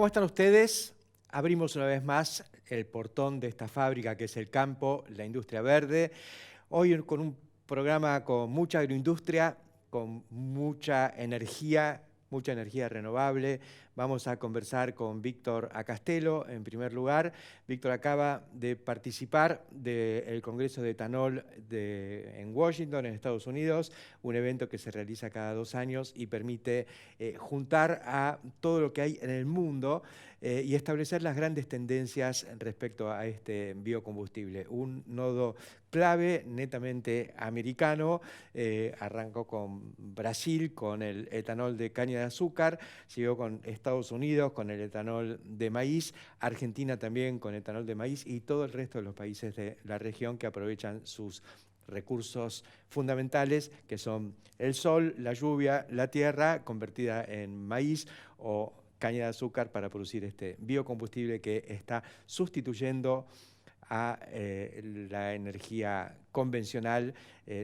¿Cómo están ustedes? Abrimos una vez más el portón de esta fábrica que es el campo, la industria verde. Hoy con un programa con mucha agroindustria, con mucha energía renovable. Vamos a conversar con Víctor Acastelo, en primer lugar. Víctor acaba de participar del Congreso de Etanol en Washington, en Estados Unidos, un evento que se realiza cada 2 años y permite juntar a todo lo que hay en el mundo y establecer las grandes tendencias respecto a este biocombustible. Un nodo clave, netamente americano, arrancó con Brasil, con el etanol de caña de azúcar, siguió con Estados Unidos, con el etanol de maíz, Argentina también con etanol de maíz y todo el resto de los países de la región que aprovechan sus recursos fundamentales, que son el sol, la lluvia, la tierra, convertida en maíz o caña de azúcar para producir este biocombustible que está sustituyendo a la energía convencional,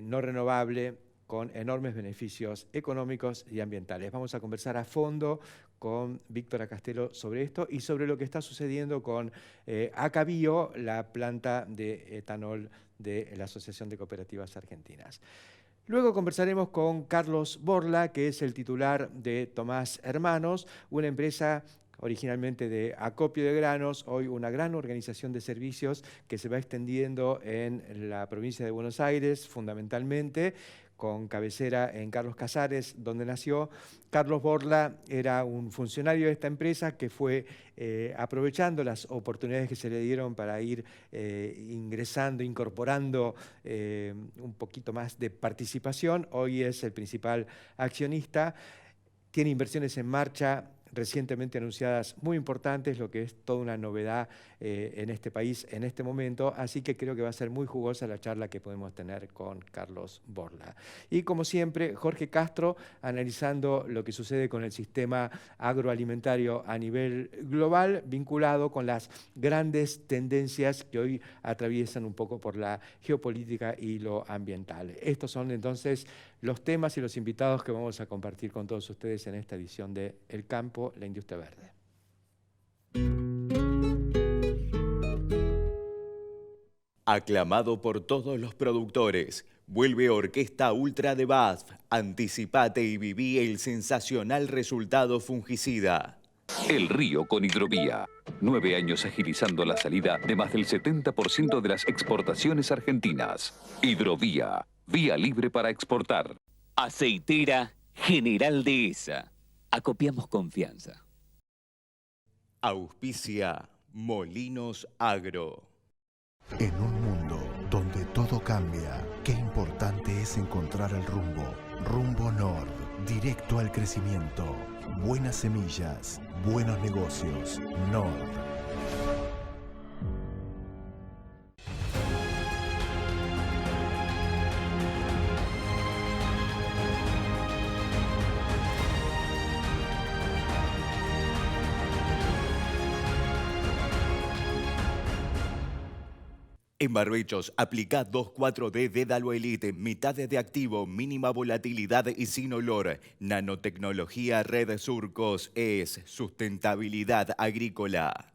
no renovable, con enormes beneficios económicos y ambientales. Vamos a conversar a fondo con Víctor Acastelo sobre esto y sobre lo que está sucediendo con Acabio, la planta de etanol de la Asociación de Cooperativas Argentinas. Luego conversaremos con Carlos Borla, que es el titular de Tomás Hermanos, una empresa originalmente de acopio de granos, hoy una gran organización de servicios que se va extendiendo en la provincia de Buenos Aires, fundamentalmente, con cabecera en Carlos Casares, donde nació. Carlos Borla era un funcionario de esta empresa que fue aprovechando las oportunidades que se le dieron para ir ingresando, incorporando un poquito más de participación. Hoy es el principal accionista, tiene inversiones en marcha recientemente anunciadas muy importantes, lo que es toda una novedad en este país en este momento, así que creo que va a ser muy jugosa la charla que podemos tener con Carlos Borla. Y como siempre, Jorge Castro, analizando lo que sucede con el sistema agroalimentario a nivel global, vinculado con las grandes tendencias que hoy atraviesan un poco por la geopolítica y lo ambiental. Estos son entonces los temas y los invitados que vamos a compartir con todos ustedes en esta edición de El Campo, la Industria Verde. Aclamado por todos los productores, vuelve Orquesta Ultra de BASF. Anticipate y viví el sensacional resultado fungicida. El río con Hidrovía. 9 años agilizando la salida de más del 70% de las exportaciones argentinas. Hidrovía, vía libre para exportar. Aceitera General Dehesa. Acopiamos confianza. Auspicia Molinos Agro. En un mundo donde todo cambia, qué importante es encontrar el rumbo. Rumbo Nord, directo al crecimiento. Buenas semillas, buenos negocios. Nord. En barbechos, aplica 2,4-D Dédalo Elite, mitad de activo, mínima volatilidad y sin olor. Nanotecnología Red Surcos es sustentabilidad agrícola.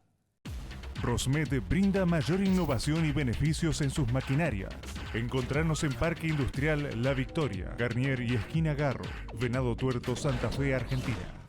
Rosmet brinda mayor innovación y beneficios en sus maquinarias. Encontrarnos en Parque Industrial La Victoria, Garnier y Esquina Garro, Venado Tuerto, Santa Fe, Argentina.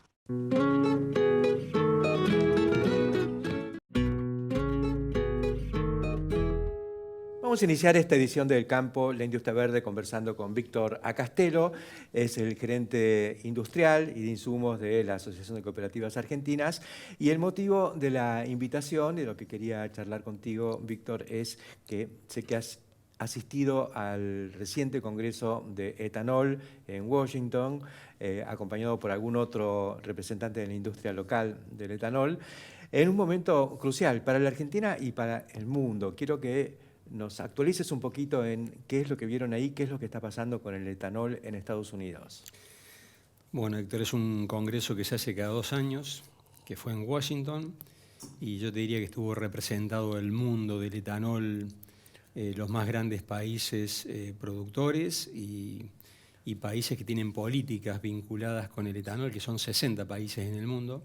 Vamos a iniciar esta edición del Campo, la Industria Verde, conversando con Víctor Acastelo, es el gerente industrial y de insumos de la Asociación de Cooperativas Argentinas. Y el motivo de la invitación, de lo que quería charlar contigo, Víctor, es que sé que has asistido al reciente Congreso de Etanol en Washington, acompañado por algún otro representante de la industria local del etanol, en un momento crucial para la Argentina y para el mundo. Quiero que nos actualices un poquito en qué es lo que vieron ahí, qué es lo que está pasando con el etanol en Estados Unidos. Bueno, Héctor, es un congreso que se hace cada 2 años, que fue en Washington, y yo te diría que estuvo representado el mundo del etanol, los más grandes países productores y países que tienen políticas vinculadas con el etanol, que son 60 países en el mundo.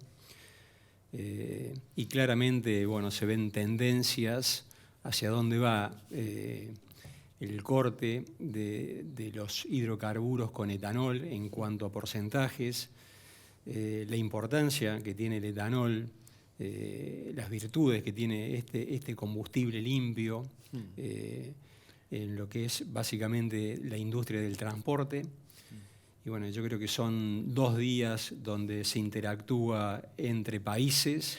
Y claramente, bueno, se ven tendencias hacia dónde va el corte de los hidrocarburos con etanol en cuanto a porcentajes, la importancia que tiene el etanol, las virtudes que tiene este combustible limpio en lo que es básicamente la industria del transporte. Y bueno, yo creo que son 2 días donde se interactúa entre países.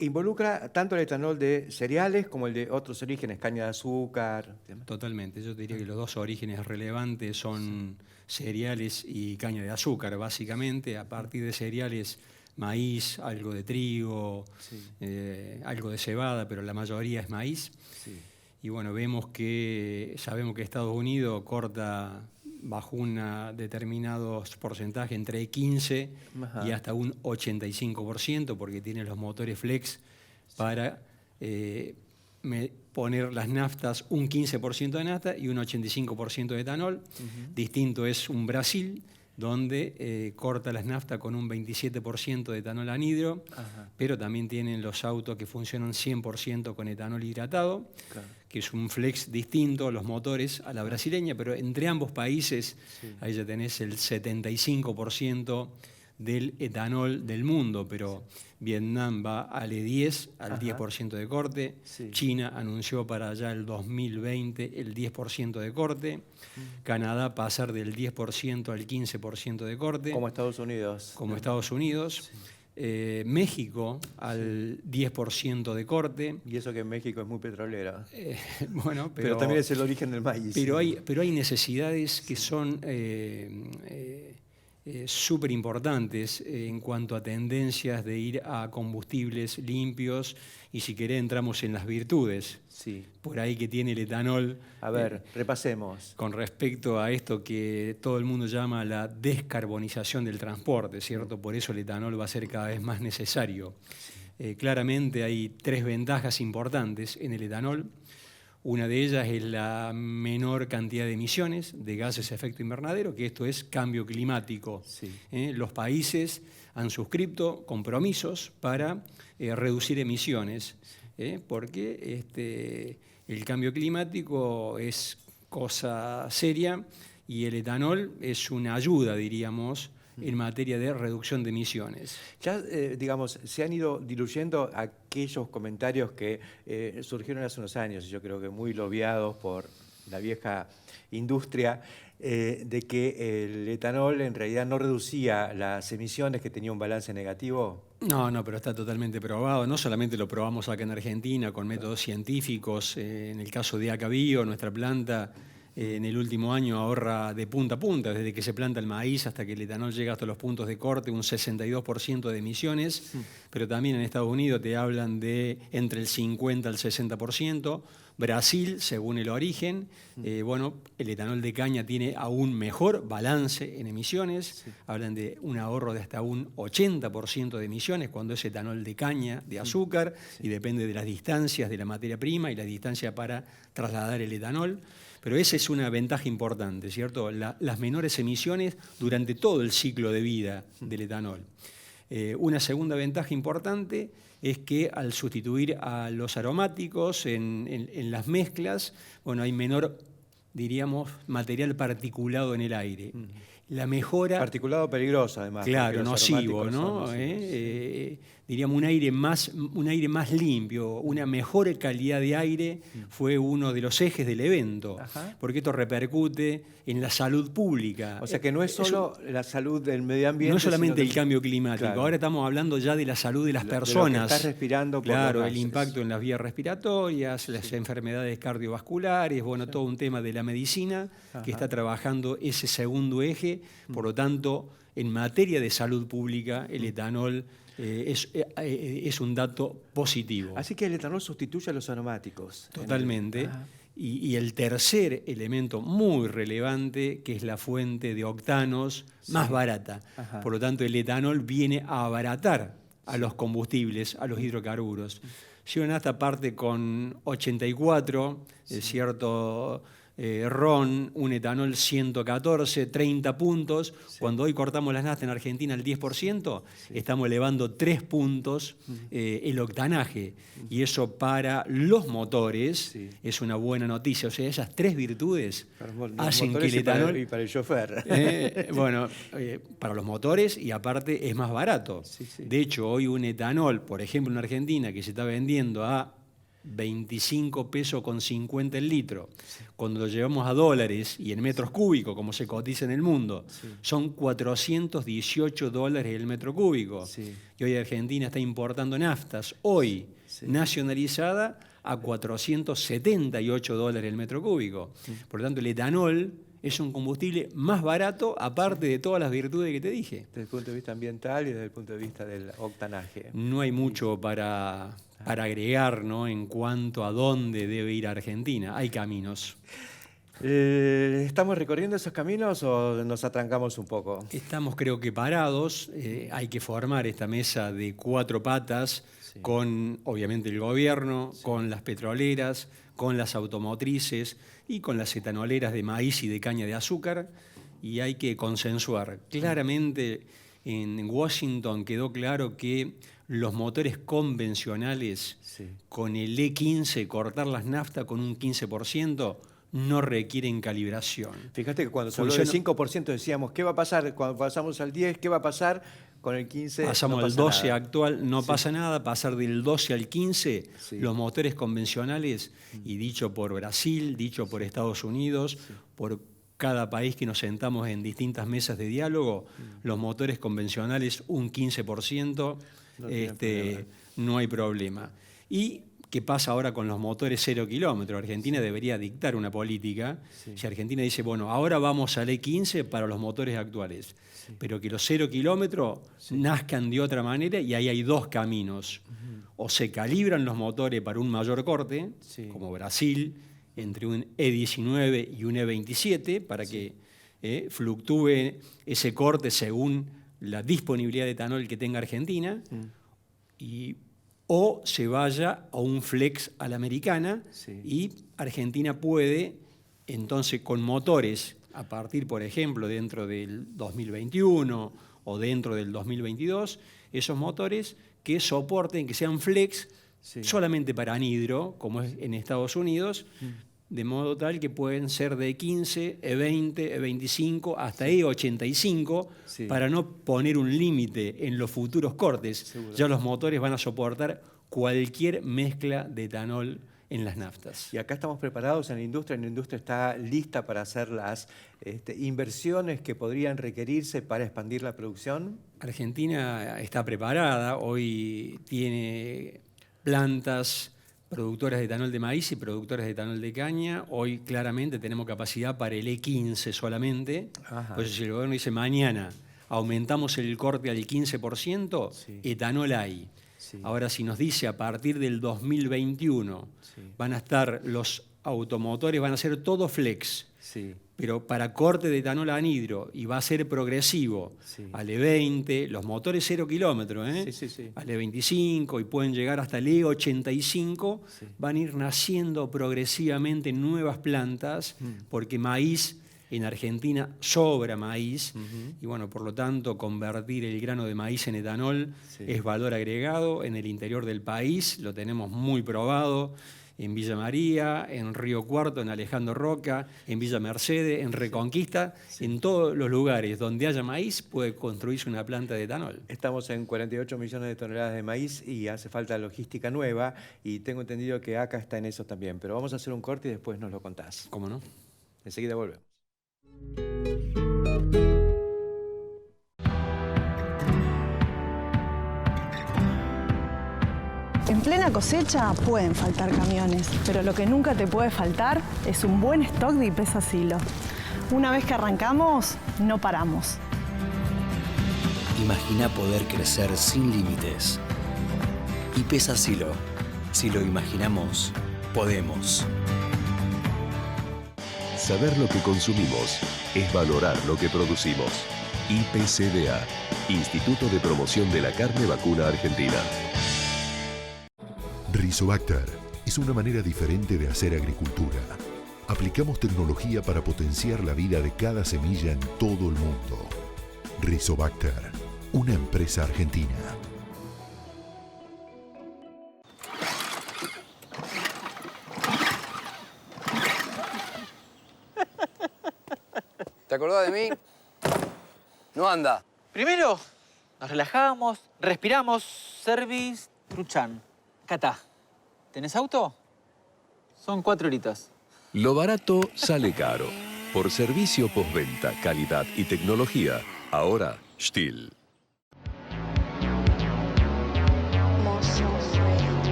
¿Involucra tanto el etanol de cereales como el de otros orígenes, caña de azúcar? Totalmente. Yo diría que los 2 orígenes relevantes son cereales y caña de azúcar, básicamente. A partir de cereales, maíz, algo de trigo, algo de cebada, pero la mayoría es maíz. Sí. Y bueno, sabemos que Estados Unidos corta bajo un determinado porcentaje entre 15 y hasta un 85%, porque tiene los motores flex para poner las naftas, un 15% de nafta y un 85% de etanol. Distinto es un Brasil, donde corta las naftas con un 27% de etanol anhidro, pero también tienen los autos que funcionan 100% con etanol hidratado, que es un flex distinto, los motores, a la brasileña, pero entre ambos países, ahí ya tenés el 75% del etanol del mundo, pero Vietnam va al E10, al 10% de corte, China anunció para allá el 2020 el 10% de corte, Canadá pasar del 10% al 15% de corte. Como Estados Unidos. Como Estados Unidos. México al 10% de corte. Y eso que en México es muy petrolera. Bueno, pero también es el origen del maíz. Pero hay necesidades que son súper importantes en cuanto a tendencias de ir a combustibles limpios, y si querés entramos en las virtudes. Sí. Por ahí que tiene el etanol. A ver, repasemos. Con respecto a esto que todo el mundo llama la descarbonización del transporte, ¿cierto? Por eso el etanol va a ser cada vez más necesario. Claramente hay 3 ventajas importantes en el etanol. Una de ellas es la menor cantidad de emisiones de gases de efecto invernadero, que esto es cambio climático. Sí. Los países han suscrito compromisos para reducir emisiones, porque el cambio climático es cosa seria y el etanol es una ayuda, diríamos, en materia de reducción de emisiones. Ya, digamos, se han ido diluyendo aquellos comentarios que surgieron hace unos años, y yo creo que muy lobiados por la vieja industria, de que el etanol en realidad no reducía las emisiones, que tenía un balance negativo. No, pero está totalmente probado. No solamente lo probamos acá en Argentina con métodos científicos, en el caso de Acabío, nuestra planta, en el último año ahorra de punta a punta, desde que se planta el maíz hasta que el etanol llega hasta los puntos de corte, un 62% de emisiones, pero también en Estados Unidos te hablan de entre el 50 al 60%. Brasil, según el origen, el etanol de caña tiene aún mejor balance en emisiones, hablan de un ahorro de hasta un 80% de emisiones cuando es etanol de caña, de azúcar, y depende de las distancias de la materia prima y la distancia para trasladar el etanol. Pero esa es una ventaja importante, ¿cierto? Las menores emisiones durante todo el ciclo de vida del etanol. Una segunda ventaja importante es que al sustituir a los aromáticos en las mezclas, hay menor, diríamos, material particulado en el aire. La mejora... Particulado peligroso, además. Claro, nocivo, ¿no? Diríamos un aire más limpio, una mejor calidad de aire fue uno de los ejes del evento, porque esto repercute en la salud pública. O sea que no es solo la salud del medio ambiente. No es solamente el cambio climático, ahora estamos hablando ya de la salud de las personas. De lo que estás respirando por claro, el impacto en las vías respiratorias, las enfermedades cardiovasculares, todo un tema de la medicina que está trabajando ese segundo eje. Por lo tanto, en materia de salud pública, el etanol es un dato positivo. Así que el etanol sustituye a los aromáticos. Totalmente. Y el tercer elemento muy relevante, que es la fuente de octanos más barata. Por lo tanto, el etanol viene a abaratar a los combustibles, a los hidrocarburos. Sionasta parte con 84, cierto ron, un etanol 114, 30 puntos. Sí. Cuando hoy cortamos las naftas en Argentina al 10%, sí, estamos elevando 3 puntos el octanaje. Y eso para los motores es una buena noticia. O sea, esas 3 virtudes hacen que el etanol... Y para el chofer. Para los motores, y aparte es más barato. Sí, sí. De hecho, hoy un etanol, por ejemplo, en Argentina, que se está vendiendo a 25 pesos con 50 el litro. Sí. Cuando lo llevamos a dólares y en metros cúbicos, como se cotiza en el mundo, son $418 el metro cúbico. Sí. Y hoy Argentina está importando naftas, hoy nacionalizada, a $478 el metro cúbico. Sí. Por lo tanto, el etanol es un combustible más barato, aparte de todas las virtudes que te dije. Desde el punto de vista ambiental y desde el punto de vista del octanaje. No hay mucho para agregar, ¿no?, en cuanto a dónde debe ir Argentina. Hay caminos. ¿Estamos recorriendo esos caminos o nos atrancamos un poco? Estamos, creo que, parados. Hay que formar esta mesa de 4 patas con, obviamente, el gobierno, con las petroleras, con las automotrices y con las etanoleras de maíz y de caña de azúcar, y hay que consensuar. Claramente en Washington quedó claro que los motores convencionales, con el E15, cortar las naftas con un 15%, no requieren calibración. Fíjate que cuando se habló del 5% decíamos, ¿qué va a pasar? Cuando pasamos al 10, ¿qué va a pasar? Con el 15 pasamos no al 12 nada. Actual, no pasa nada. Pasar del 12 al 15, los motores convencionales, y dicho por Brasil, dicho por Estados Unidos, por cada país que nos sentamos en distintas mesas de diálogo, los motores convencionales un 15%, no hay problema. ¿Y qué pasa ahora con los motores 0 kilómetros? Argentina debería dictar una política. Si Argentina dice, bueno, ahora vamos al E15 para los motores actuales, pero que los 0 kilómetros nazcan de otra manera, y ahí hay 2 caminos. O se calibran los motores para un mayor corte, como Brasil, entre un E19 y un E27, para que fluctúe ese corte según la disponibilidad de etanol que tenga Argentina, o se vaya a un flex a la americana, y Argentina puede, entonces, con motores a partir, por ejemplo, dentro del 2021 o dentro del 2022, esos motores que soporten, que sean flex, solamente para anhidro, como es en Estados Unidos, de modo tal que pueden ser de E15, E20, E25, hasta E85, para no poner un límite en los futuros cortes. Ya los motores van a soportar cualquier mezcla de etanol en las naftas. Y acá estamos preparados en la industria está lista para hacer las inversiones que podrían requerirse para expandir la producción. Argentina está preparada, hoy tiene plantas productoras de etanol de maíz y productoras de etanol de caña. Hoy claramente tenemos capacidad para el E15 solamente. Por eso si el gobierno dice mañana aumentamos el corte al 15%, etanol hay. Ahora, si nos dice a partir del 2021 van a estar los automotores, van a ser todo flex, pero para corte de etanol anhidro, y va a ser progresivo, al E20, los motores 0 kilómetros, al E25, y pueden llegar hasta el E85, van a ir naciendo progresivamente nuevas plantas, porque maíz, en Argentina sobra maíz, y bueno, por lo tanto, convertir el grano de maíz en etanol es valor agregado. En el interior del país lo tenemos muy probado, en Villa María, en Río Cuarto, en Alejandro Roca, en Villa Mercedes, en Reconquista, en todos los lugares donde haya maíz puede construirse una planta de etanol. Estamos en 48 millones de toneladas de maíz y hace falta logística nueva, y tengo entendido que ACA está en eso también, pero vamos a hacer un corte y después nos lo contás. ¿Cómo no? Enseguida volvemos. En plena cosecha pueden faltar camiones, pero lo que nunca te puede faltar es un buen stock de IPESA Silo. Una vez que arrancamos, no paramos. Imagina poder crecer sin límites. IPESA Silo. Si lo imaginamos, podemos. Saber lo que consumimos es valorar lo que producimos. IPCBA, Instituto de Promoción de la Carne Vacuna Argentina. Rizobacter es una manera diferente de hacer agricultura. Aplicamos tecnología para potenciar la vida de cada semilla en todo el mundo. Rizobacter, una empresa argentina. ¿Te acordás de mí? No anda. Primero, nos relajamos, respiramos, service, truchan. Acá está. ¿Tenés auto? Son 4 horitas. Lo barato sale caro. Por servicio postventa, calidad y tecnología, ahora Stihl.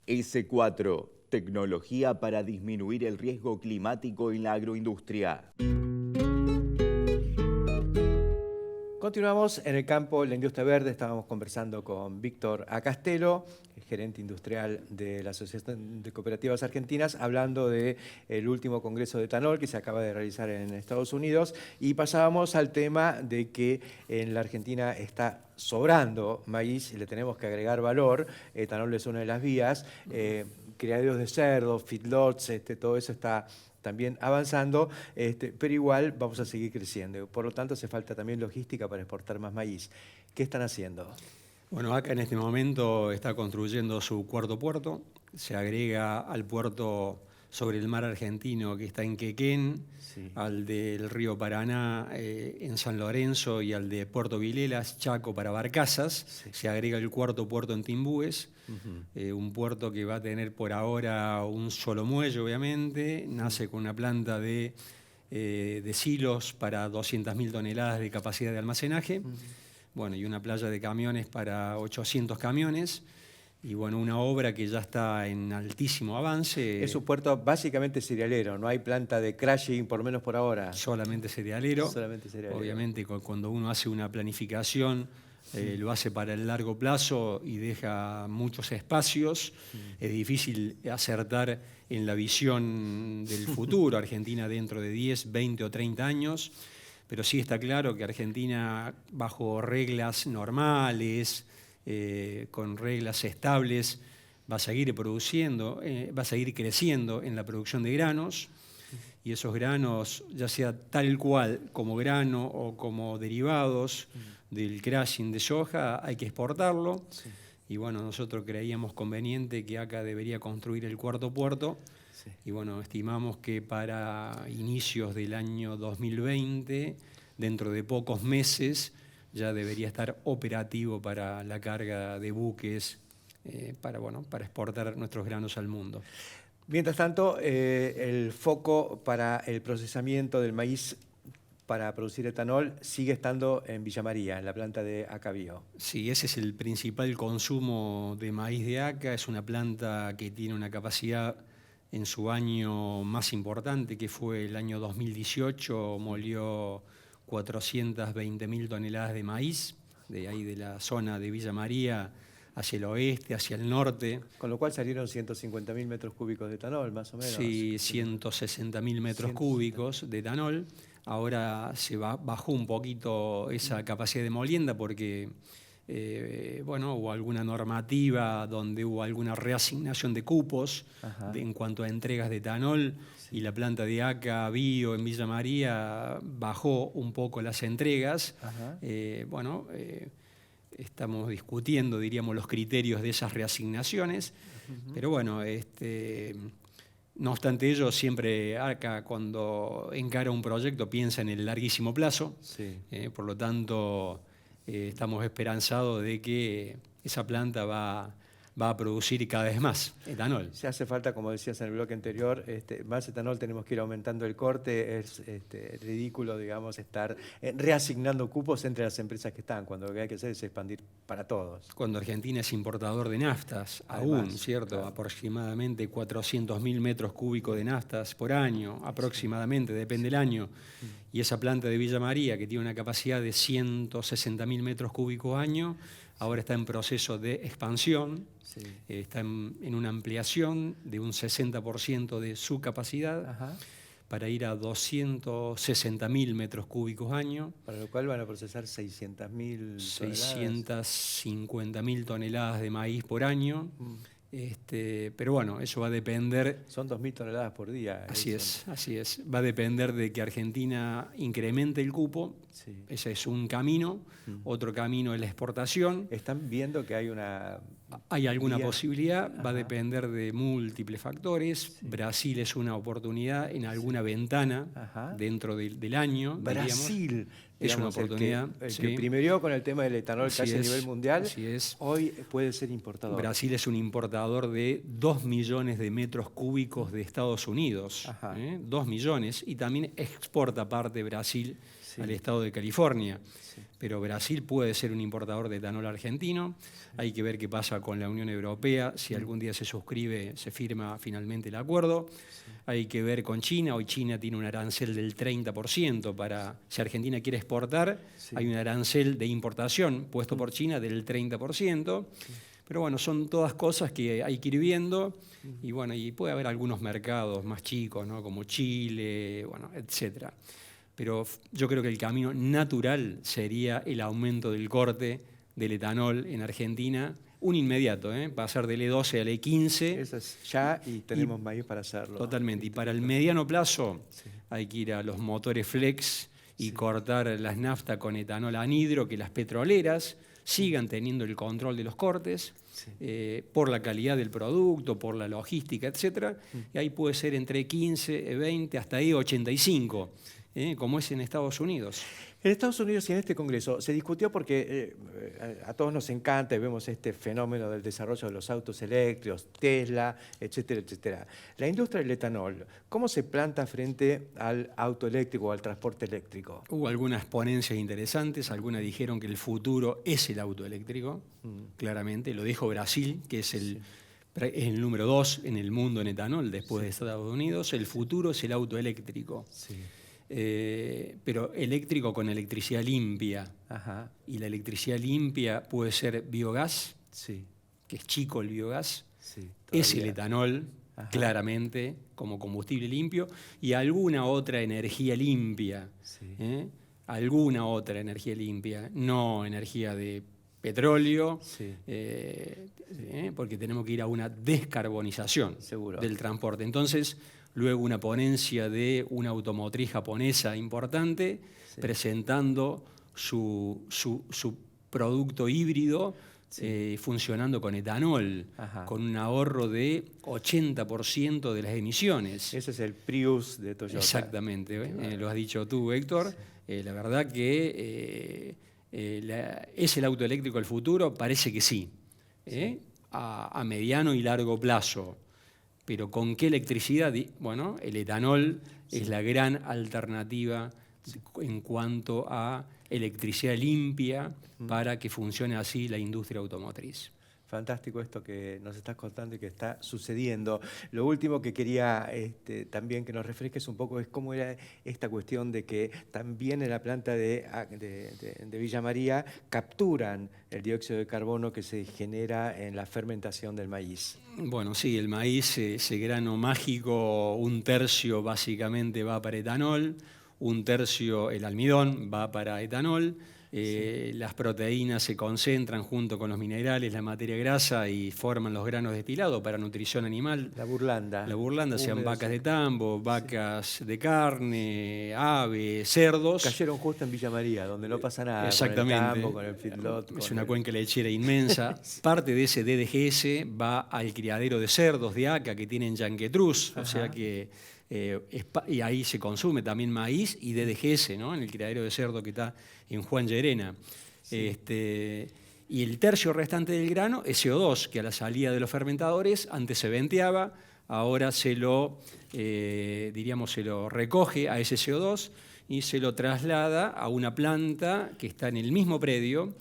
S4, tecnología para disminuir el riesgo climático en la agroindustria. Continuamos en el campo, la industria verde. Estábamos conversando con Víctor Acastelo, gerente industrial de la Asociación de Cooperativas Argentinas, hablando del último congreso de etanol que se acaba de realizar en Estados Unidos. Y pasábamos al tema de que en la Argentina está sobrando maíz y le tenemos que agregar valor. Etanol es una de las vías. Criaderos de cerdo, feedlots, todo eso está también avanzando, pero igual vamos a seguir creciendo. Por lo tanto, hace falta también logística para exportar más maíz. ¿Qué están haciendo? Bueno, ACA en este momento está construyendo su cuarto puerto. Se agrega al puerto sobre el mar argentino que está en Quequén, sí, al del río Paraná en San Lorenzo y al de Puerto Vilelas, Chaco para barcazas. Sí. Se agrega el cuarto puerto en Timbúes, un puerto que va a tener por ahora un solo muelle, obviamente. Nace con una planta de silos para 200.000 toneladas de capacidad de almacenaje. Bueno, y una playa de camiones para 800 camiones. Y bueno, una obra que ya está en altísimo avance. Es un puerto básicamente cerealero, no hay planta de crushing, por lo menos por ahora. Solamente cerealero. Solamente cerealero. Obviamente cuando uno hace una planificación, lo hace para el largo plazo y deja muchos espacios. Es difícil acertar en la visión del futuro, Argentina dentro de 10, 20 o 30 años. Pero sí está claro que Argentina, bajo reglas normales, con reglas estables, va a seguir produciendo, va a seguir creciendo en la producción de granos, y esos granos, ya sea tal cual como grano o como derivados del crushing de soja, hay que exportarlo. Sí. Y bueno, nosotros creíamos conveniente que ACA debería construir el cuarto puerto. Sí. Y bueno, estimamos que para inicios del año 2020, dentro de pocos meses, ya debería estar operativo para la carga de buques, para exportar nuestros granos al mundo. Mientras tanto, el foco para el procesamiento del maíz para producir etanol sigue estando en Villa María, en la planta de ACA Bio. Sí, ese es el principal consumo de maíz de ACA. Es una planta que tiene una capacidad en su año más importante, que fue el año 2018, molió 420.000 toneladas de maíz, de ahí de la zona de Villa María hacia el oeste, hacia el norte. Con lo cual salieron 150.000 metros cúbicos de etanol, más o menos. Sí, 160.000 metros cúbicos de etanol. Ahora bajó un poquito esa capacidad de molienda porque hubo alguna normativa donde hubo alguna reasignación de cupos en cuanto a entregas de etanol, sí, y la planta de ACA Bio en Villa María bajó un poco las entregas. Estamos discutiendo, diríamos, los criterios de esas reasignaciones, pero bueno, no obstante ello, siempre ACA cuando encara un proyecto piensa en el larguísimo plazo, sí, por lo tanto estamos esperanzados de que esa planta va va a producir cada vez más etanol. Si hace falta, como decías en el bloque anterior, más etanol, tenemos que ir aumentando el corte. Es ridículo, digamos, estar reasignando cupos entre las empresas que están, cuando lo que hay que hacer es expandir para todos. Cuando Argentina es importador de naftas, Además, aún, ¿cierto? claro. Aproximadamente 400.000 metros cúbicos de naftas por año, aproximadamente, depende del año. Y esa planta de Villa María, que tiene una capacidad de 160.000 metros cúbicos año, ahora está en proceso de expansión, está en una ampliación de un 60% de su capacidad para ir a 260.000 metros cúbicos año. Para lo cual van a procesar 600.000 toneladas. 650.000 toneladas de maíz por año. Pero bueno, eso va a depender... Son 2.000 toneladas por día. Así es. Va a depender de que Argentina incremente el cupo. Ese es un camino. Otro camino es la exportación. ¿Están viendo que hay una... Hay alguna posibilidad, va a depender de múltiples factores. Brasil es una oportunidad en alguna ventana dentro del año. Brasil es una oportunidad. El que primero con el tema del etanol casi a nivel mundial, hoy puede ser importador. Brasil es un importador de 2 millones de metros cúbicos de Estados Unidos. 2 millones. Y también exporta parte Brasil al estado de California. Pero Brasil puede ser un importador de etanol argentino. Hay que ver qué pasa con la Unión Europea. Si algún día se suscribe, se firma finalmente el acuerdo. Hay que ver con China. Hoy China tiene un arancel del 30% para, si Argentina quiere exportar, hay un arancel de importación puesto por China del 30%. Pero bueno, son todas cosas que hay que ir viendo. Y bueno, y puede haber algunos mercados más chicos, ¿no? Como Chile, bueno, etcétera. Pero yo creo que el camino natural sería el aumento del corte del etanol en Argentina, un inmediato, pasar del E12 al E15. Eso es ya y tenemos maíz para hacerlo. Totalmente. Y para el mediano plazo hay que ir a los motores flex y cortar las naftas con etanol anhidro, que las petroleras sigan teniendo el control de los cortes, por la calidad del producto, por la logística, etc. Y ahí puede ser entre 15, 20, hasta E85. Como es en Estados Unidos. En Estados Unidos y en este Congreso se discutió porque a todos nos encanta y vemos este fenómeno del desarrollo de los autos eléctricos, Tesla, etcétera, etcétera. La industria del etanol, ¿cómo se planta frente al auto eléctrico o al transporte eléctrico? Hubo algunas ponencias interesantes, algunas dijeron que el futuro es el auto eléctrico, claramente, lo dijo Brasil, que es el número 2 en el mundo en etanol después de Estados Unidos. El futuro es el auto eléctrico. Pero eléctrico con electricidad limpia. Y la electricidad limpia puede ser biogás, que es chico el biogás, es el etanol, claramente, como combustible limpio, y alguna otra energía limpia. Alguna otra energía limpia, no energía de petróleo, porque tenemos que ir a una descarbonización del transporte. Entonces, luego una ponencia de una automotriz japonesa importante presentando su producto híbrido funcionando con etanol, con un ahorro de 80% de las emisiones. Ese es el Prius de Toyota. Exactamente, lo has dicho tú, Héctor. La verdad que ¿es el auto eléctrico el futuro? Parece que sí. A mediano y largo plazo. Pero ¿con qué electricidad? Bueno, el etanol es la gran alternativa en cuanto a electricidad limpia para que funcione así la industria automotriz. Fantástico esto que nos estás contando y que está sucediendo. Lo último que quería también que nos refresques un poco es cómo era esta cuestión de que también en la planta de Villa María capturan el dióxido de carbono que se genera en la fermentación del maíz. Bueno, sí, el maíz, ese grano mágico, 1/3 básicamente va para etanol, 1/3 el almidón va para etanol. Las proteínas se concentran junto con los minerales, la materia grasa y forman los granos destilados para nutrición animal. La burlanda. La burlanda, sean vacas de tambo, vacas de carne, aves, cerdos. Cayeron justo en Villa María, donde no pasa nada. Exactamente. Con el tambo, con el feedlot. Es una cuenca lechera inmensa. Parte de ese DDGS va al criadero de cerdos de ACA que tienen Yanquetruz, o sea que... y ahí se consume también maíz y DDGS, ¿no? En el criadero de cerdo que está en Juan Llerena. Y el tercio restante del grano es CO2, que a la salida de los fermentadores antes se venteaba, ahora se lo recoge a ese CO2 y se lo traslada a una planta que está en el mismo predio,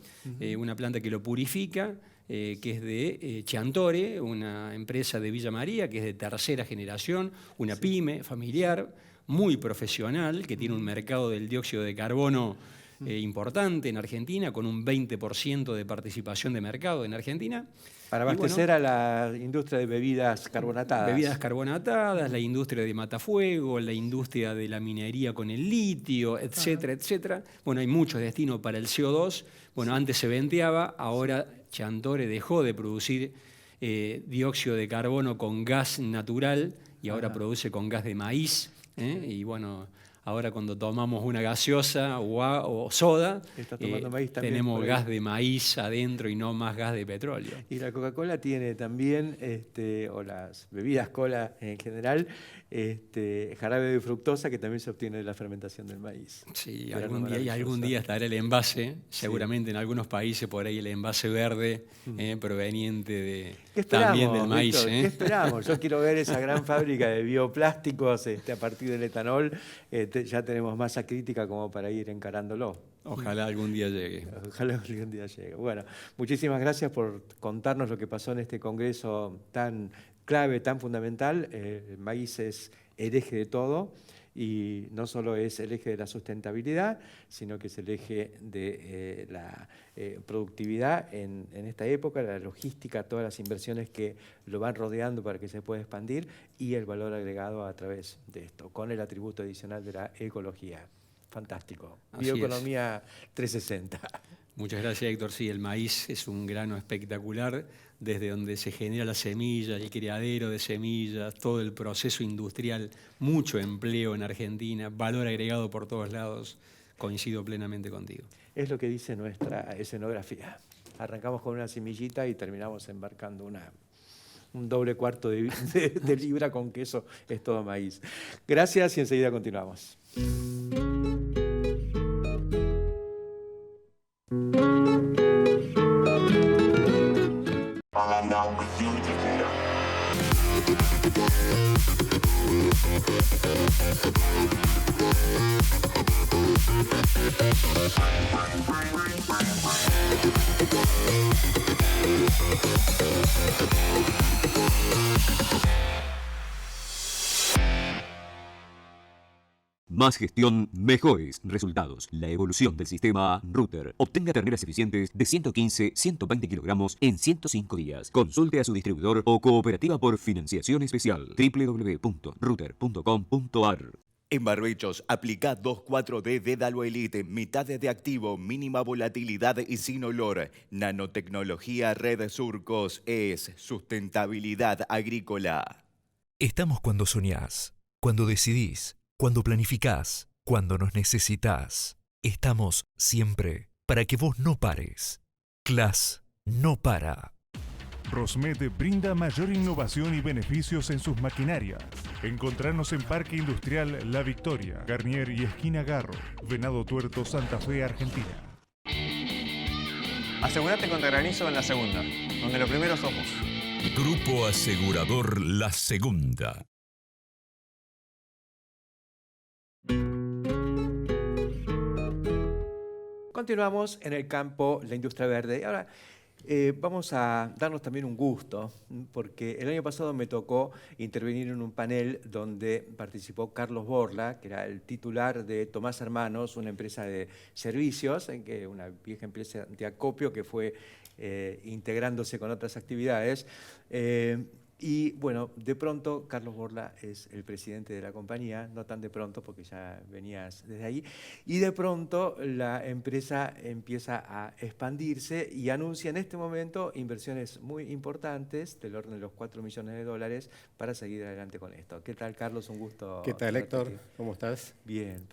una planta que lo purifica, que es de Chiantore, una empresa de Villa María, que es de tercera generación, una pyme familiar, muy profesional, que tiene un mercado del dióxido de carbono importante en Argentina, con un 20% de participación de mercado en Argentina. Para abastecer a la industria de bebidas carbonatadas. Bebidas carbonatadas, la industria de matafuego, la industria de la minería con el litio, etcétera, etcétera. Bueno, hay muchos destinos para el CO2. Bueno, antes se venteaba, ahora Chiantore dejó de producir dióxido de carbono con gas natural y ahora produce con gas de maíz. Y bueno, ahora cuando tomamos una gaseosa o soda, tenemos gas de maíz adentro y no más gas de petróleo. Y la Coca-Cola tiene también, o las bebidas cola en general, jarabe de fructosa que también se obtiene de la fermentación del maíz. Sí, algún día estará el envase, seguramente en algunos países por ahí el envase verde proveniente también del maíz. Víctor, ¿qué esperamos? Yo quiero ver esa gran fábrica de bioplásticos a partir del etanol. Ya tenemos masa crítica como para ir encarándolo. Ojalá algún día llegue. Ojalá algún día llegue. Bueno, muchísimas gracias por contarnos lo que pasó en este congreso tan clave, tan fundamental. El maíz es el eje de todo y no solo es el eje de la sustentabilidad, sino que es el eje de la productividad en esta época, la logística, todas las inversiones que lo van rodeando para que se pueda expandir y el valor agregado a través de esto, con el atributo adicional de la ecología. Fantástico. Bioeconomía 360. Muchas gracias, Héctor. Sí, el maíz es un grano espectacular, desde donde se genera la semilla, el criadero de semillas, todo el proceso industrial, mucho empleo en Argentina, valor agregado por todos lados. Coincido plenamente contigo. Es lo que dice nuestra escenografía. Arrancamos con una semillita y terminamos embarcando un doble cuarto de libra con queso. Es todo maíz. Gracias y enseguida continuamos. Más gestión, mejores resultados. La evolución del sistema Router. Obtenga terneras eficientes de 115-120 kilogramos en 105 días. Consulte a su distribuidor o cooperativa por financiación especial. www.router.com.ar. En Barbechos, aplica 2,4-D Dédalo Elite, mitad de activo, mínima volatilidad y sin olor. Nanotecnología Red Surcos es sustentabilidad agrícola. Estamos cuando soñás, cuando decidís, cuando planificás, cuando nos necesitás. Estamos siempre para que vos no pares. CLAS no para. Rosmet brinda mayor innovación y beneficios en sus maquinarias. Encontrarnos en Parque Industrial La Victoria, Garnier y Esquina Garro, Venado Tuerto, Santa Fe, Argentina. Asegúrate contra granizo en La Segunda, donde lo primero sos vos. Grupo Asegurador La Segunda. Continuamos en el campo, la industria verde. Ahora vamos a darnos también un gusto, porque el año pasado me tocó intervenir en un panel donde participó Carlos Borla, que era el titular de Tomás Hermanos, una empresa de servicios, una vieja empresa de acopio que fue integrándose con otras actividades. Y bueno, de pronto Carlos Borla es el presidente de la compañía, no tan de pronto porque ya venías desde ahí, y de pronto la empresa empieza a expandirse y anuncia en este momento inversiones muy importantes del orden de los $4 millones para seguir adelante con esto. ¿Qué tal, Carlos? Un gusto. ¿Qué tal, Héctor? ¿Cómo estás? Bien.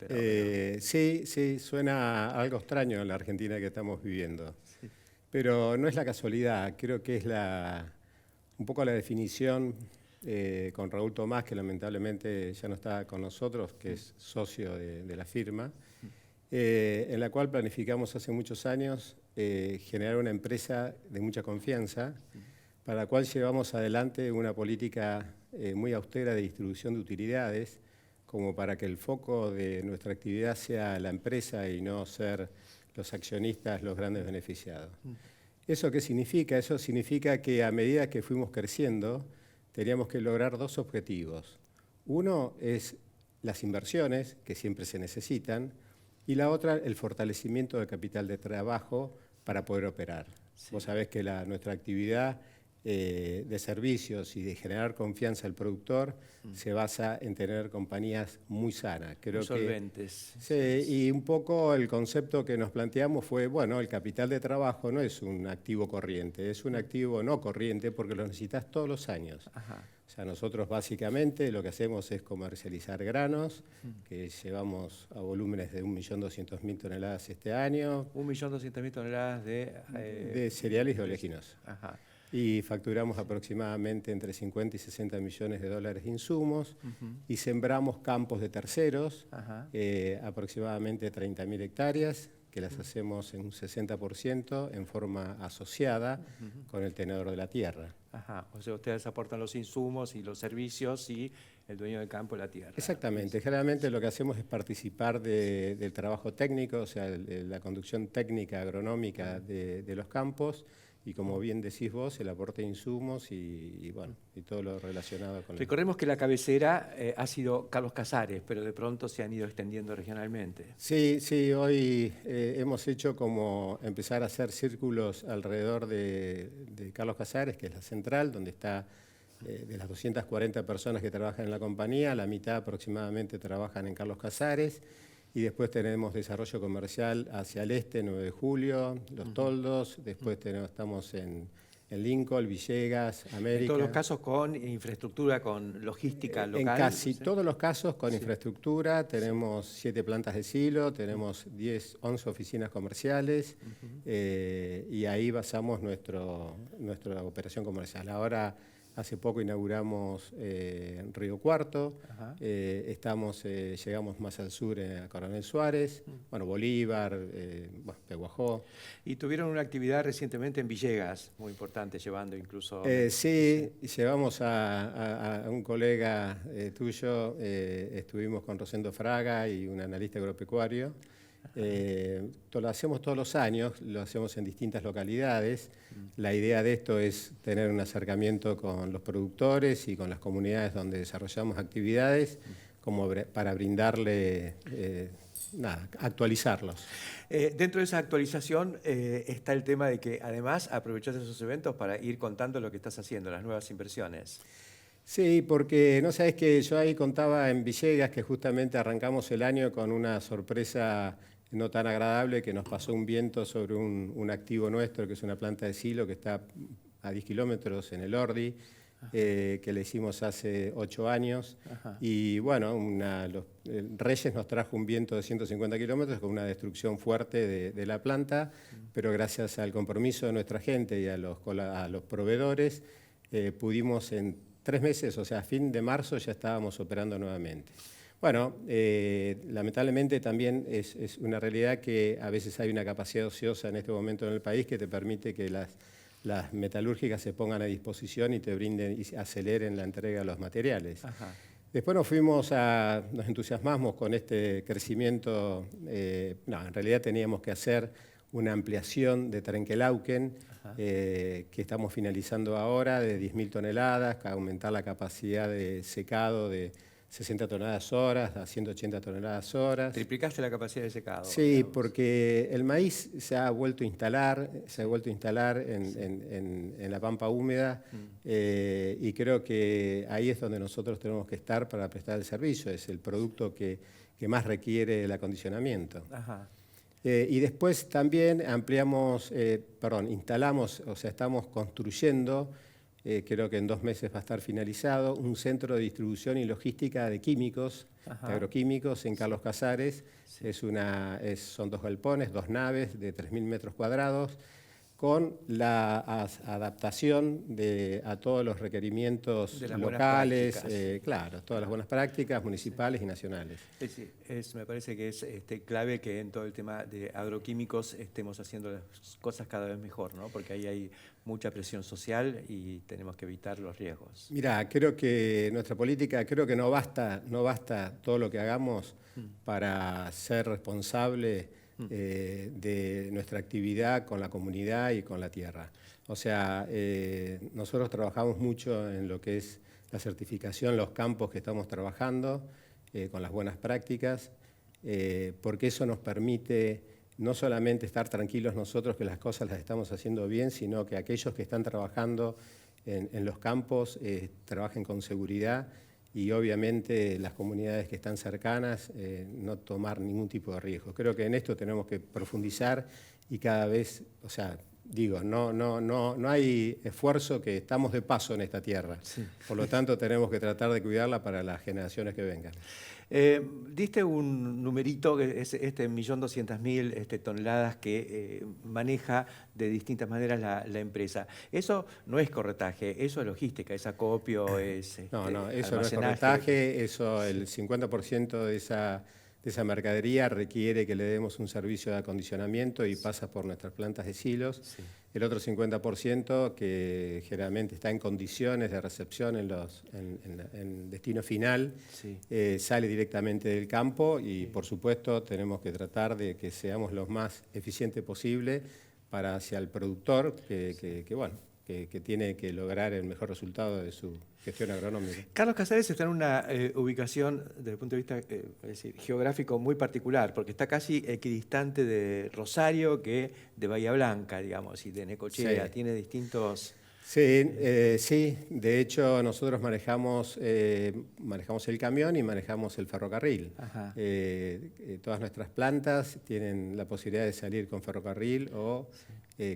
Sí, suena algo extraño en la Argentina que estamos viviendo, sí. Pero no es la casualidad, creo que es un poco la definición con Raúl Tomás, que lamentablemente ya no está con nosotros, que es socio de la firma, en la cual planificamos hace muchos años generar una empresa de mucha confianza, para la cual llevamos adelante una política muy austera de distribución de utilidades, como para que el foco de nuestra actividad sea la empresa y no ser los accionistas los grandes beneficiados. ¿Eso qué significa? Eso significa que a medida que fuimos creciendo, teníamos que lograr dos objetivos. Uno es las inversiones, que siempre se necesitan, y la otra, el fortalecimiento del capital de trabajo para poder operar. Sí. Vos sabés que nuestra actividad de servicios y de generar confianza al productor se basa en tener compañías muy sanas. Creo muy solventes. Sí, y un poco el concepto que nos planteamos fue, bueno, el capital de trabajo no es un activo corriente, es un activo no corriente porque lo necesitas todos los años. Ajá. O sea, nosotros básicamente lo que hacemos es comercializar granos, que llevamos a volúmenes de 1.200.000 toneladas este año. 1.200.000 toneladas de cereales y oleaginosas. Ajá. Y facturamos aproximadamente entre 50 y 60 millones de dólares de insumos, y sembramos campos de terceros, aproximadamente 30.000 hectáreas, que las hacemos en un 60% en forma asociada con el tenedor de la tierra. Ajá, o sea, ustedes aportan los insumos y los servicios y el dueño del campo la tierra. Exactamente, generalmente lo que hacemos es participar del trabajo técnico, o sea, de la conducción técnica agronómica de los campos, y como bien decís vos, el aporte de insumos y bueno, y todo lo relacionado con... Recordemos que la cabecera ha sido Carlos Casares, pero de pronto se han ido extendiendo regionalmente. Sí, sí, hoy hemos hecho como empezar a hacer círculos alrededor de Carlos Casares, que es la central, donde está de las 240 personas que trabajan en la compañía, la mitad aproximadamente trabajan en Carlos Casares. Y después tenemos desarrollo comercial hacia el este, 9 de julio, Los Toldos, después estamos en Lincoln, Villegas, América. En todos los casos con infraestructura, con logística local. En casi todos los casos con infraestructura, tenemos 7 plantas de silo, tenemos 11 oficinas comerciales, y ahí basamos nuestra operación comercial. Ahora, hace poco inauguramos Río Cuarto, llegamos más al sur a Coronel Suárez, bueno, Bolívar, Peguajó. Y tuvieron una actividad recientemente en Villegas, muy importante, llevando incluso... Sí, llevamos a un colega tuyo, estuvimos con Rosendo Fraga y un analista agropecuario. Lo hacemos todos los años, lo hacemos en distintas localidades. La idea de esto es tener un acercamiento con los productores y con las comunidades donde desarrollamos actividades, como para brindarle, actualizarlos. Dentro de esa actualización está el tema de que además aprovechás esos eventos para ir contando lo que estás haciendo, las nuevas inversiones. Sí, porque no sabés que yo ahí contaba en Villegas que justamente arrancamos el año con una sorpresa no tan agradable, que nos pasó un viento sobre un activo nuestro, que es una planta de silo que está a 10 kilómetros en el Ordi, que le hicimos hace 8 años. Ajá. Y bueno, Reyes nos trajo un viento de 150 kilómetros con una destrucción fuerte de la planta, pero gracias al compromiso de nuestra gente y a los proveedores, pudimos en 3 meses, o sea, a fin de marzo ya estábamos operando nuevamente. Bueno, lamentablemente también es una realidad que a veces hay una capacidad ociosa en este momento en el país que te permite que las metalúrgicas se pongan a disposición y te brinden y aceleren la entrega de los materiales. Ajá. Después nos entusiasmamos con este crecimiento. En realidad teníamos que hacer una ampliación de Trenquelauquen, que estamos finalizando ahora, de 10.000 toneladas, aumentar la capacidad de secado de 60 toneladas horas a 180 toneladas horas. ¿Triplicaste la capacidad de secado? Sí, digamos, porque el maíz se ha vuelto a instalar, en la pampa húmeda, y creo que ahí es donde nosotros tenemos que estar para prestar el servicio. Es el producto que más requiere el acondicionamiento. Ajá. Y después también instalamos, o sea, estamos construyendo, creo que en 2 meses va a estar finalizado, un centro de distribución y logística de químicos, de agroquímicos en Carlos Casares. Sí. Son 2 galpones, 2 naves de 3.000 metros cuadrados, con la adaptación a todos los requerimientos locales, claro, todas las buenas prácticas municipales y nacionales. Me parece que es clave que en todo el tema de agroquímicos estemos haciendo las cosas cada vez mejor, ¿no? Porque ahí hay mucha presión social y tenemos que evitar los riesgos. Mirá, creo que nuestra política, creo que no basta todo lo que hagamos para ser responsable de nuestra actividad con la comunidad y con la tierra. O sea, nosotros trabajamos mucho en lo que es la certificación, los campos que estamos trabajando, con las buenas prácticas, porque eso nos permite no solamente estar tranquilos nosotros que las cosas las estamos haciendo bien, sino que aquellos que están trabajando en los campos trabajen con seguridad y obviamente las comunidades que están cercanas no tomar ningún tipo de riesgo. Creo que en esto tenemos que profundizar y cada vez, o sea, digo, no hay esfuerzo, que estamos de paso en esta tierra. Sí. Por lo tanto, tenemos que tratar de cuidarla para las generaciones que vengan. Diste un numerito, que es 1.200.000 toneladas que maneja de distintas maneras la empresa. Eso no es corretaje, eso es logística, es acopio, es No, eso no es corretaje, eso el 50% de esa mercadería requiere que le demos un servicio de acondicionamiento y pasa por nuestras plantas de silos. Sí. El otro 50% que generalmente está en condiciones de recepción en destino final, sí, sale directamente del campo y sí, por supuesto tenemos que tratar de que seamos lo más eficiente posible para hacia el productor que tiene que lograr el mejor resultado de su gestión agronómica. Carlos Casares está en una ubicación desde el punto de vista geográfico muy particular, porque está casi equidistante de Rosario que de Bahía Blanca, digamos, y de Necochea. Sí. Tiene distintos... Sí, sí, de hecho nosotros manejamos el camión y manejamos el ferrocarril. Todas nuestras plantas tienen la posibilidad de salir con ferrocarril o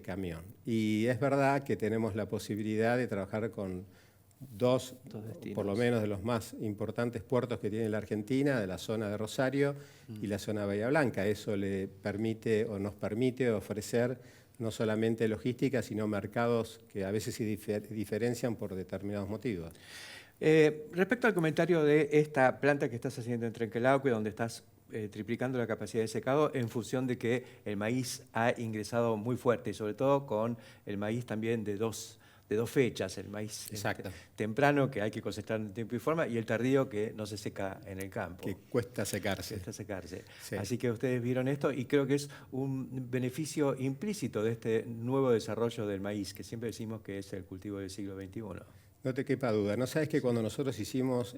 camión. Y es verdad que tenemos la posibilidad de trabajar con dos por lo menos de los más importantes puertos que tiene la Argentina, de la zona de Rosario y la zona de Bahía Blanca. Eso le permite o nos permite ofrecer no solamente logística, sino mercados que a veces se diferencian por determinados motivos. Respecto al comentario de esta planta que estás haciendo en Trenquelauquen, donde estás triplicando la capacidad de secado en función de que el maíz ha ingresado muy fuerte, y sobre todo con el maíz también de dos fechas, el maíz temprano que hay que cosechar en tiempo y forma y el tardío que no se seca en el campo. Que cuesta secarse. Sí. Así que ustedes vieron esto y creo que es un beneficio implícito de este nuevo desarrollo del maíz, que siempre decimos que es el cultivo del siglo XXI. No te quepa duda. ¿No sabes que cuando nosotros hicimos,